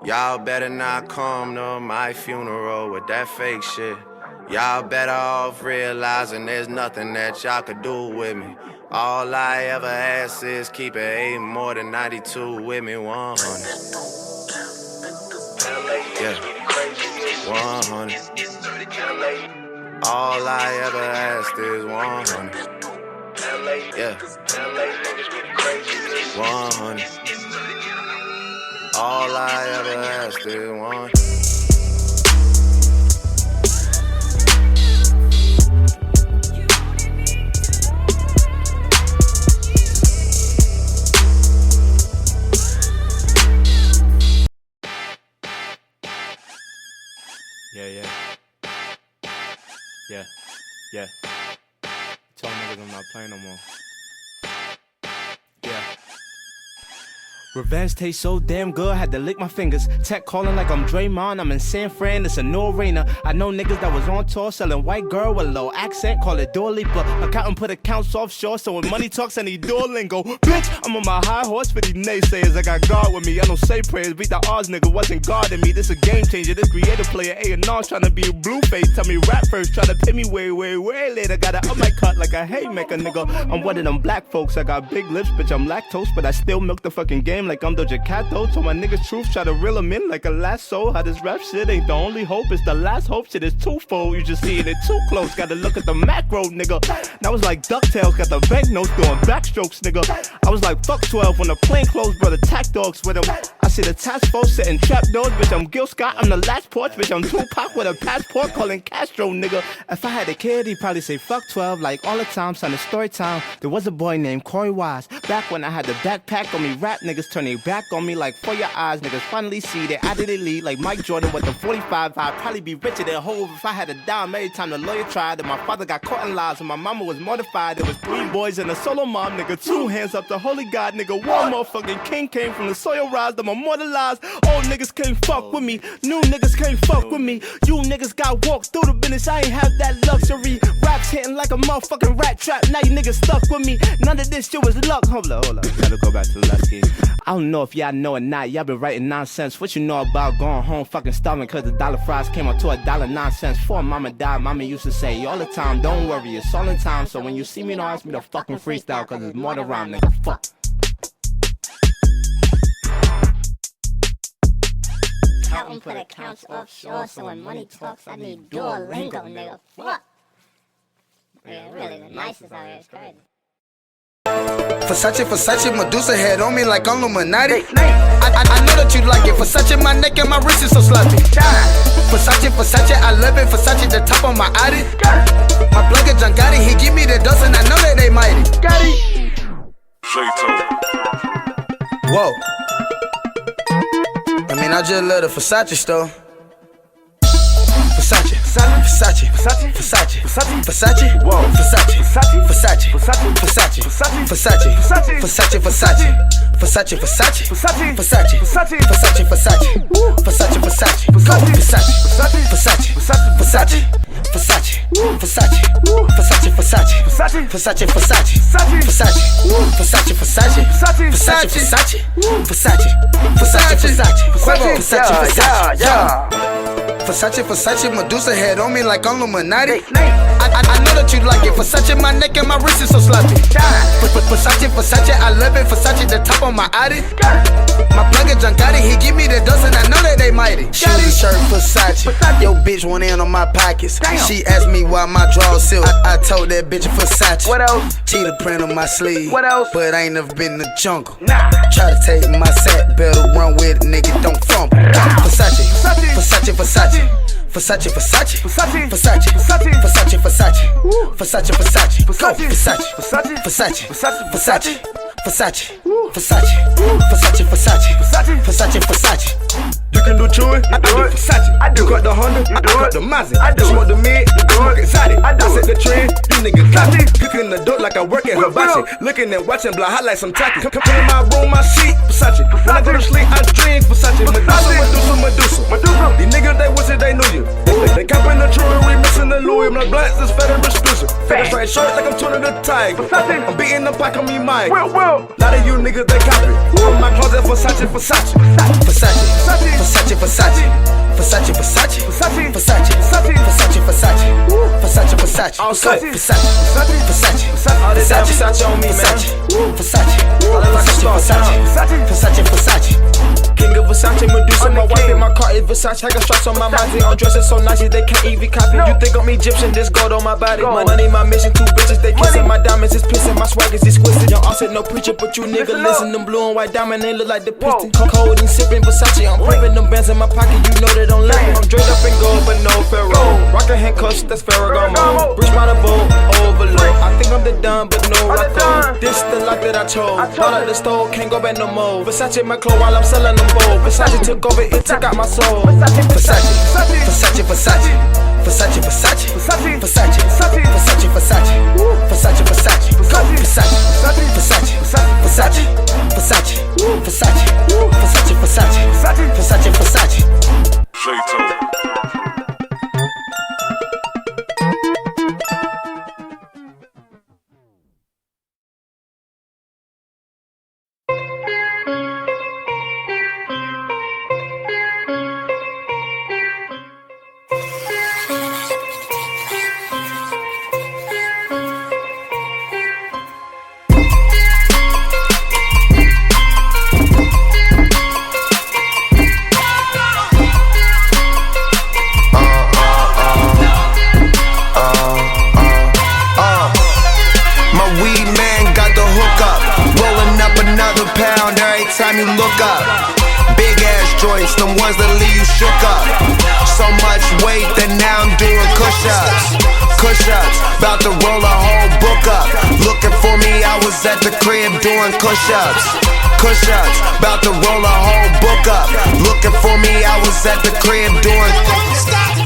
Y'all better not come to my funeral with that fake shit. Y'all better off realizing there's nothing that y'all could do with me. All I ever ask is keep it 8 more than 92 with me, 100. Yeah, 100. All I ever ask is 100. Yeah, 100. All I ever ask is 100. Yeah. Tell niggas I'm not playing no more. Yeah. Revenge tastes so damn good, had to lick my fingers. Tech calling like I'm Draymond, I'm in San Fran, it's a new arena. I know niggas that was on tour selling white girl with a low accent, call it Dua Lipa. Accountant put accounts offshore, so when money talks I need Duolingo. Bitch, I'm on my high horse for these naysayers, I got God with me, I don't say prayers, beat the odds, nigga wasn't guarding me. This a game changer, this creative player A&R trying to be a blue face. Tell me rap first, try to pay me way later. Gotta up my cut like a haymaker, nigga. I'm one of them black folks, I got big lips, bitch, I'm lactose, but I still milk the fucking game like I'm Doja Cat though. Told my niggas truth, try to reel them in like a lasso. How this rap shit ain't the only hope, it's the last hope. Shit is twofold, you just seeing it too close. Gotta look at the macro, nigga. That was like DuckTales, got the banknotes doing backstrokes, nigga. I was like fuck 12 when the plane closed, brother. Tack dogs with him. I see the task force setting trap doors, bitch. I'm Gil Scott, I'm the last porch, bitch. I'm Tupac with a passport calling Castro, nigga. If I had a kid, he'd probably say fuck 12 like all the time. Son of story time. There was a boy named Corey Wise. Back when I had the backpack on me, rap niggas turning back on me like for your eyes. Niggas finally see that I did it lead like Mike Jordan with the 45. I'd probably be richer than Hove if I had a dime every time the lawyer tried. And my father got caught in lies and my mama was mortified. There was 3 boys and a solo mom, nigga. 2 hands up to holy God, nigga. 1 motherfucking king came from the soil rise. The immortalized. Old niggas can't fuck with me, new niggas can't fuck with me. You niggas got walked through the business, I ain't have that luxury. Raps hitting like a motherfucking rat trap, now you niggas stuck with me. None of this shit was luck. Hold up, gotta go back to the last game. I don't know if y'all know or not, y'all been writing nonsense. What you know about going home fucking starving cause the dollar fries came up to $1.09. Before mama died, mama used to say all the time, don't worry, it's all in time. So when you see me, don't ask me to fucking freestyle cause it's more than rhyme, nigga, fuck. Counting put accounts offshore, so when money talks, I need Duolingo, nigga, fuck. Yeah, really, the nicest out here is crazy. Versace, Medusa head on me like I'm Illuminati. I know that you like it. Versace, my neck and my wrist is so sloppy. Versace, I love it. Versace, the top of my Audi. My plug is John Gotti, he give me the dozen, I know that they mighty. Whoa. I mean, I just love the Versace store. Versace, whoa, Versace, Versace, Medusa head on me like I'm Illuminati. I know that you like it. Versace, my neck and my wrist is so sloppy. Versace, I love it. Versace, the top of my Audi. My plug is John Gotti, he give me the dozen, I know that they mighty. Shoes, shirt, Versace. Yo, bitch went in on my pockets. She asked me why my drawers silk. I told that bitch Versace. What else? Cheetah print on my sleeve. What else? But I ain't never been in the jungle. Try to take my sack, better run with it, nigga, don't fumble. Versace. You can do chewing, I do Versace. You got the Honda, I got the Mazda. I smoke the mid, you smoke exotic. I set the trend, you niggas copy. Cooking the dope like I work at Hibachi. Looking and watching, block hot like some tacky. Come in my room, my seat, Versace. When I go to sleep, I dream Versace. Medusa. These niggas, they wish that they knew you. They copping the jewelry, missing the Louis. My blacks is fed and exclusive. Fed straight short like I'm turning the tiger. I'm beating the pack on me, Mike. Lot of you niggas, they copy. I'm my closet, Versace. All set. All this Versace on me, man. Versace. King of Versace, Medusa, my wife and my car is Versace. I got straps on my body, I'm dressing so nice they can't even copy. You think I'm Egyptian, this gold on my body. My money, my mission, two bitches, they kissing. My diamonds is pissing, my swag is exquisite. Young offset, no preacher, but you nigga listen. Them blue and white diamond, they look like the piston. Cold and sipping Versace, I'm pimping them bands in my pocket, you know they don't let me. I'm draped up in gold, but no Pharaoh. Rockin' handcuffs, that's Ferragamo. Breach by the boat, overload. I think I'm the done, but no Rocco. This the lock that I chose. Bought out the store, can't go back no more. Versace my clothes while I'm selling them bold. Versace took over, it took out my soul. Versace. Time you look up, big ass joints, them ones that leave you shook up. So much weight that now I'm doing push-ups. About to roll a whole book up. Looking for me, I was at the crib doing push-ups. About to roll a whole book up. Looking for me, I was at the crib doing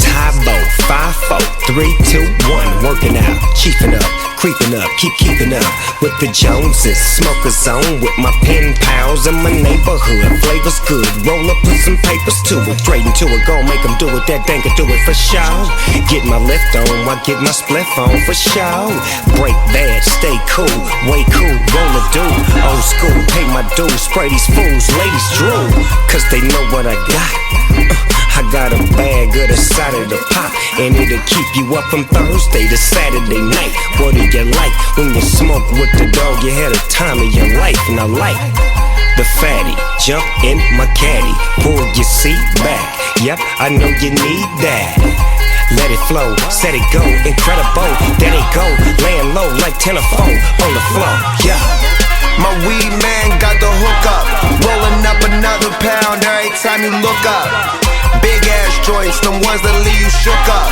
Tybo, 5, 4, 3, 2, 1, working out, chiefing up, creeping up, keeping up with the Joneses. Smoker zone with my pen pals. girls in my neighborhood. Flavor's good, roll up, put some papers to it. Straight into it, gon' make them do it. That dang can do it for sure. Get my lift on, I get my spliff on for sure. Break bad, stay cool, way cool, roll a dude. Old school, pay my dues, spray these fools, ladies drool. Cause they know what I got. I got a bag of the side of the pop, and it'll keep you up from Thursday to Saturday night. What do you like when you smoke with the dog? You had a time of your life, now like the fatty, jump in my caddy, pull your seat back. Yep, I know you need that. Let it flow, set it go, incredible. There they go, laying low like 10 or 4 on the floor. Yeah. My weed man got the hook up, rolling up another pound every time you look up. Big ass joints, the ones that leave you shook up.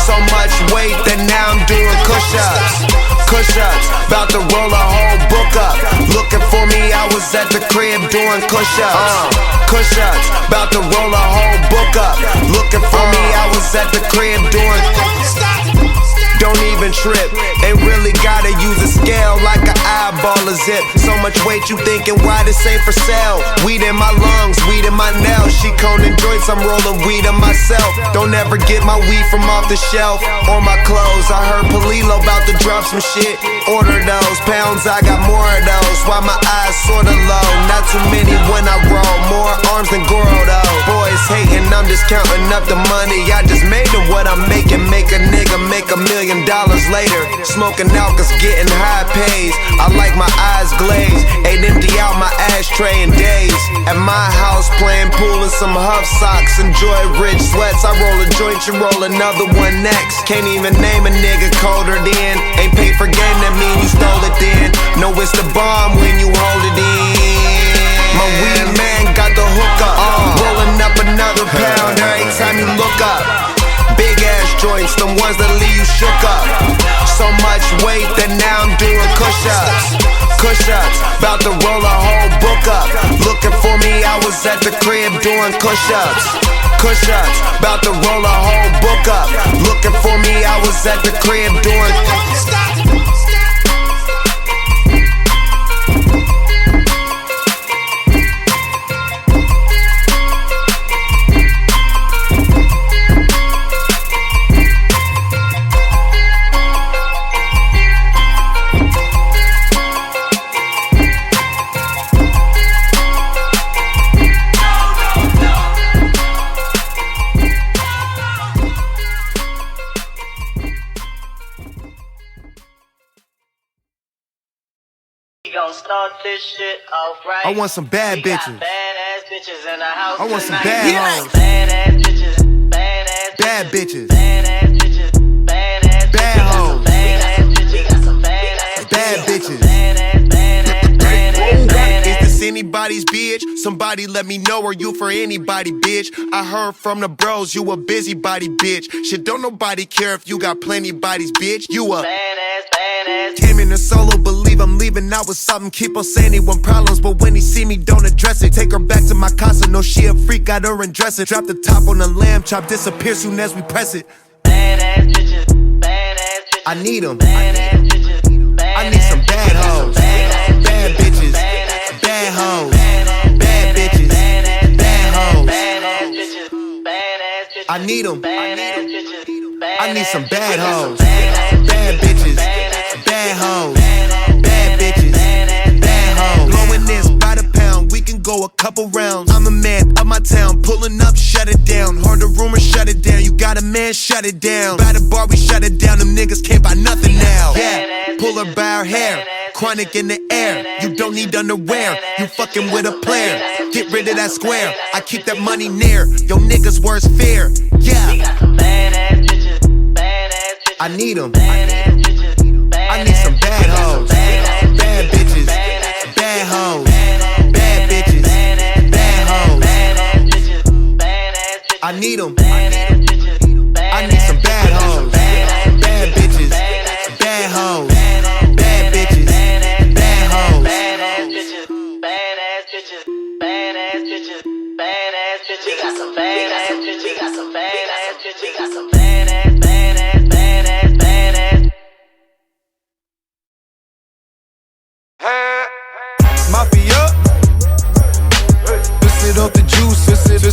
So much weight that now I'm doing push-ups. Push-ups, bout to roll a whole book up. Looking for me, I was at the crib doing push-ups. Push-ups, bout to roll a whole book up. Looking for me, I was at the crib doing. Don't even trip, ain't really gotta use a scale like an eyeball a zip. So much weight you thinking why this ain't for sale. Weed in my lungs, weed in my nails. She coning joints, I'm rolling weed on myself. Don't ever get my weed from off the shelf or my clothes. I heard Palilo about to drop some shit. Order those pounds, I got more of those. Why my eyes sorta low, not too many when I roll. More arms than Goro though. Boys hating, I'm just counting up the money I just made of what I'm making. Make a nigga make $1 million later. Smoking out cause getting high pays. I like my eyes glazed. Ain't empty out my ashtray in days. At my house playing pool in some Huff socks. Enjoy rich sweats. I roll a joint, you roll another one next. Can't even name a nigga colder than. Ain't paid for game, that mean you stole it then. No, it's the bomb when you hold it in. My weed man got the hook up, rolling up another pound every time you look up. Big ass joints, the ones that leave you shook up. So much weight that now I'm doing push-ups. Push-ups, bout to roll a whole book up. Looking for me, I was at the crib doing push-ups. Push-ups, bout to roll a whole book up. Looking for me, I was at the crib doing. Start this shit off right. I want some bad bitches. Badass bitches in the house. I want some tonight. bad hoes. Badass bitches. Badass Bad bitches. Badass bitches. Badass Bad hoes. Badass bitches. Got some badass Bad bitches. Badass. Is this anybody's bitch? Somebody let me know, are you for anybody, bitch? I heard from the bros, you a busybody, bitch. Shit, don't nobody care if you got plenty bodies, bitch. You a Badass. came in a solo, believe I'm leaving out with something. Keep on saying he want problems, but when he see me, don't address it. Take her back to my casa, no she a freak, got her and dress it. Drop the top on the lamb chop, disappear soon as we press it. Badass bitches. Badass bitches. I need them. Badass bitches. I need some bad hoes. Bad bitches. Bad hoes. Bad bitches. Bad hoes. I need them. I need some bad hoes. Bad bitches. Bad hoes. Bad bitches. Bad hoes. Blowing this by the pound, we can go a couple rounds. I'm a man of my town, pulling up, shut it down. Heard the rumor, shut it down. You got a man, shut it down. By the bar, we shut it down. Them niggas can't buy nothing now. Yeah, pull her by her hair. Chronic in the air, you don't need underwear. You fucking with a player. Get rid of that square. I keep that money near. Yo niggas worst fear. Yeah. I need them. I need some bad hoes. Bad bitches. Bad hoes. Bad bitches. Bad hoes. I need them. I need some bad hoes. Bad bitches. Bad hoes. Bad bitches. Bad hoes. Badass bitches. Badass bitches. Badass bitches. We got some badass bitches. We got some badass bitches. We got some badass, badass, badass, badass. Mafia,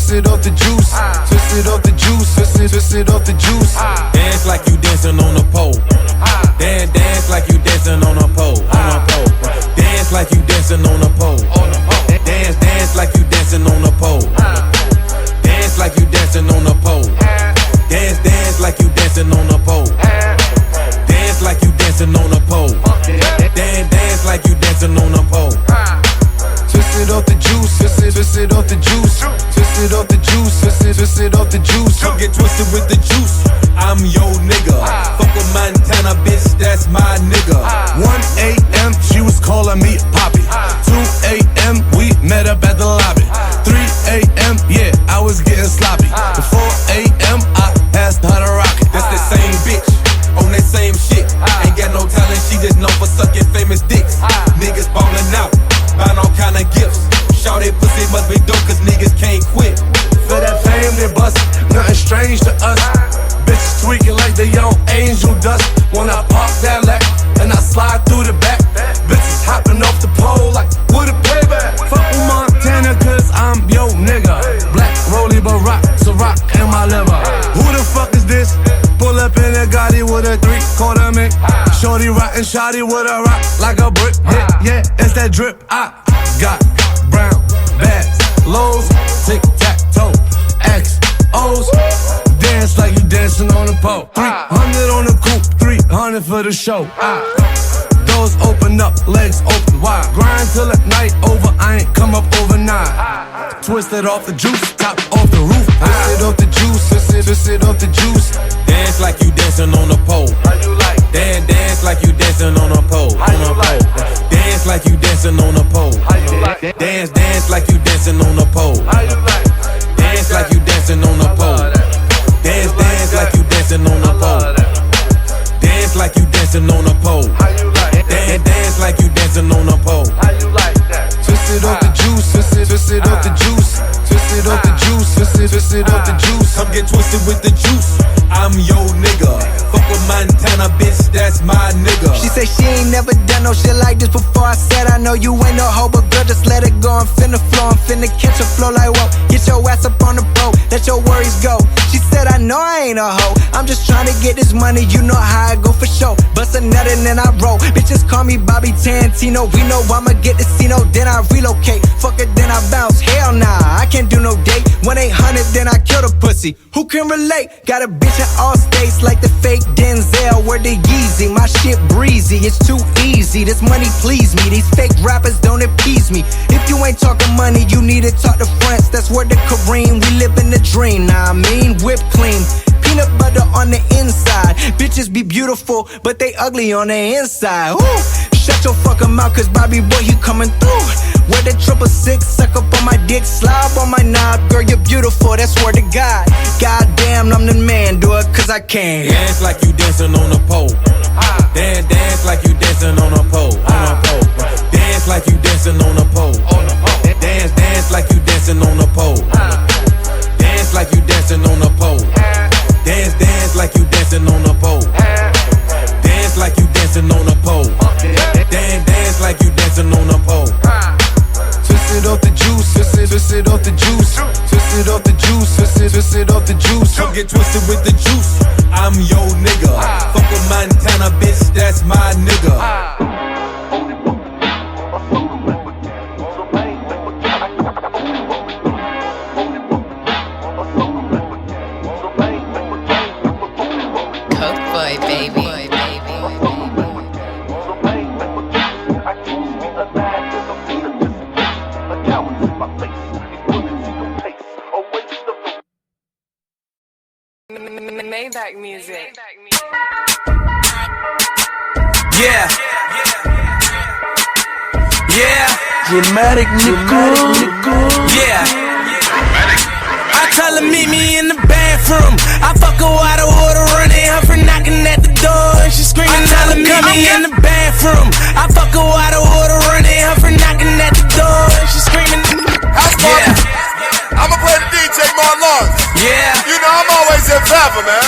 Twisted off the juice, twisted off the juice, twisted off the juice. Dance like you dancing on a pole. Dance like you dancing on a pole. Dance like you dancing on a pole. Dance like you dancing on a pole. Dance like you dancing on a pole. Dance like you dancing on a pole. Dance like you dancing on a pole. Dance like you dancing on a pole. Twisted off the juice, twisted off the juice, twisted off the juice, twisted off the juice. Come get twisted with the juice. I'm your nigga. Fuck a Montana bitch, that's my nigga. 1 a.m. she was calling me Poppy. 2 a.m. we met up at the lobby. 3 a.m. yeah, I was getting sloppy. 4 a.m. I passed her the rocket. That's the same bitch on that same shit. Ain't got no talent, she just known for sucking famous dicks. Niggas ballin' out, buying all kind of gifts. Shout that pussy must be dope cause niggas can't quit. For that fame they bust, nothing strange to us. Bitches tweaking like they on angel dust. When I park that lack and I slide through the back, bitches hopping off the pole like with a payback. Fuck with Montana cause I'm yo nigga. Black Rolly Barack, Ciroc in my liver. Who the fuck is this? Pull up in a Gotti with a 3/4 mink. Shorty rockin' shotty with a rock like a brick. Yeah, it's that drip. I got brown bags, lows, tic-tac-toe, XOs. Dance like you dancing on a pole. 300 on the coupe, 300 for the show. Doors open up, legs open wide. Grind till the night over, I ain't come up overnight. Twisted off the juice, top off the roof. Twisted off the juice, twisted off the juice. Dance like you dancing on a pole. Dance like you dancing on a pole. Dance like you dancing on a pole. Dance like you dancing on a pole. Dance like you dancing on a pole. Dance like you dancing on a pole. Dance like you dancing on a pole. Dance like you dancing on a pole. Twisted off the juice, twisted off the juice, twisted off the juice, twisted off the juice. Come get twisted with the juice. I'm your nigga. Fuck with Montana bitch, that's my nigga. She say she ain't never done no shit like this before. I said I know you ain't no hoe, but girl just let it go. I'm finna flow, I'm finna catch a flow like whoa. Get your ass up on the boat, let your worries go. She said I know I ain't a hoe, I'm just trying to get this money, you know how I go for show. Bust a nut and then I roll, bitches call me Bobby Tarantino. We know I'ma get the casino, then I relocate. Fuck it, then I bounce, hell nah, I can't do no date. 1-800, then I kill the pussy, who can relate? Got a bitch in all states like the fake Denzel. Where the Yeezy, my shit breezy, it's too easy. This money please me, these fake rappers don't appease me. If you ain't talking money, you need to talk to France. That's where the Kareem, we live in the dream. Nah, I mean whipped clean, peanut butter on the inside. Bitches be beautiful, but they ugly on the inside. Woo! Shut your fucking mouth, cause Bobby boy, he coming through. With the 666, suck up on my dick, slob on my knob. Girl, you're beautiful, that's word to God. Goddamn, I'm the man, do it cause I can. Dance like you dancing on a pole. Dance like you dancing on a pole. Dance like you dancing on a pole. Dance like you dancing on a pole. Dance like you dancing on a pole. Dance like you dancing on a pole. Dance like you dancing on a pole. Dance like you dancing on a pole. Twisted off the juice, twisted off the juice, twisted off the juice, twisted off the juice. Come get twisted with the juice. I'm your nigga. Fuck a Montana bitch, that's my nigga. Maybach music. Yeah. Dramatic nigga. Yeah. I tell her meet me in the bathroom. I fuck her while the water running. Her for knocking at the door and she screaming. I tell her meet me in the bathroom. I fuck her while the water running. Her for knocking at the door and she screaming. Yeah. I'ma play the DJ Marlon. Yeah. You know I'm always in favor, man.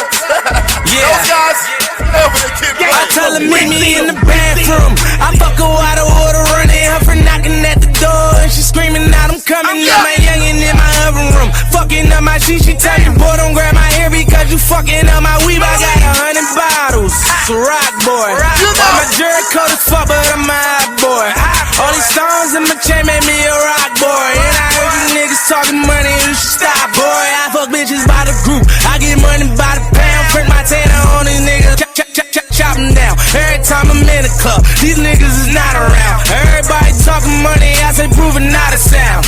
Yeah. Those guys, ever they keep playing. I tell her meet me in the bathroom. I fuck her while the water running. Her for knocking at the door and she screaming out I'm coming. Yeah. My youngin' in my oven room. Fucking up my shit, she tell you, boy, don't grab my hair because you fucking up my weave. I got 100 bottles, it's a rock boy. I'm a jerk coat as fuck, but I'm a hot boy. All these stones in my chain made me a rock boy. And I heard you niggas talking money, you should stop, boy. I fuck bitches by the group, I get money by the pound. Print my tanner on these niggas, chop them down. Every time I'm in the club, these niggas is not around. Everybody talking money, I say prove it not a sound.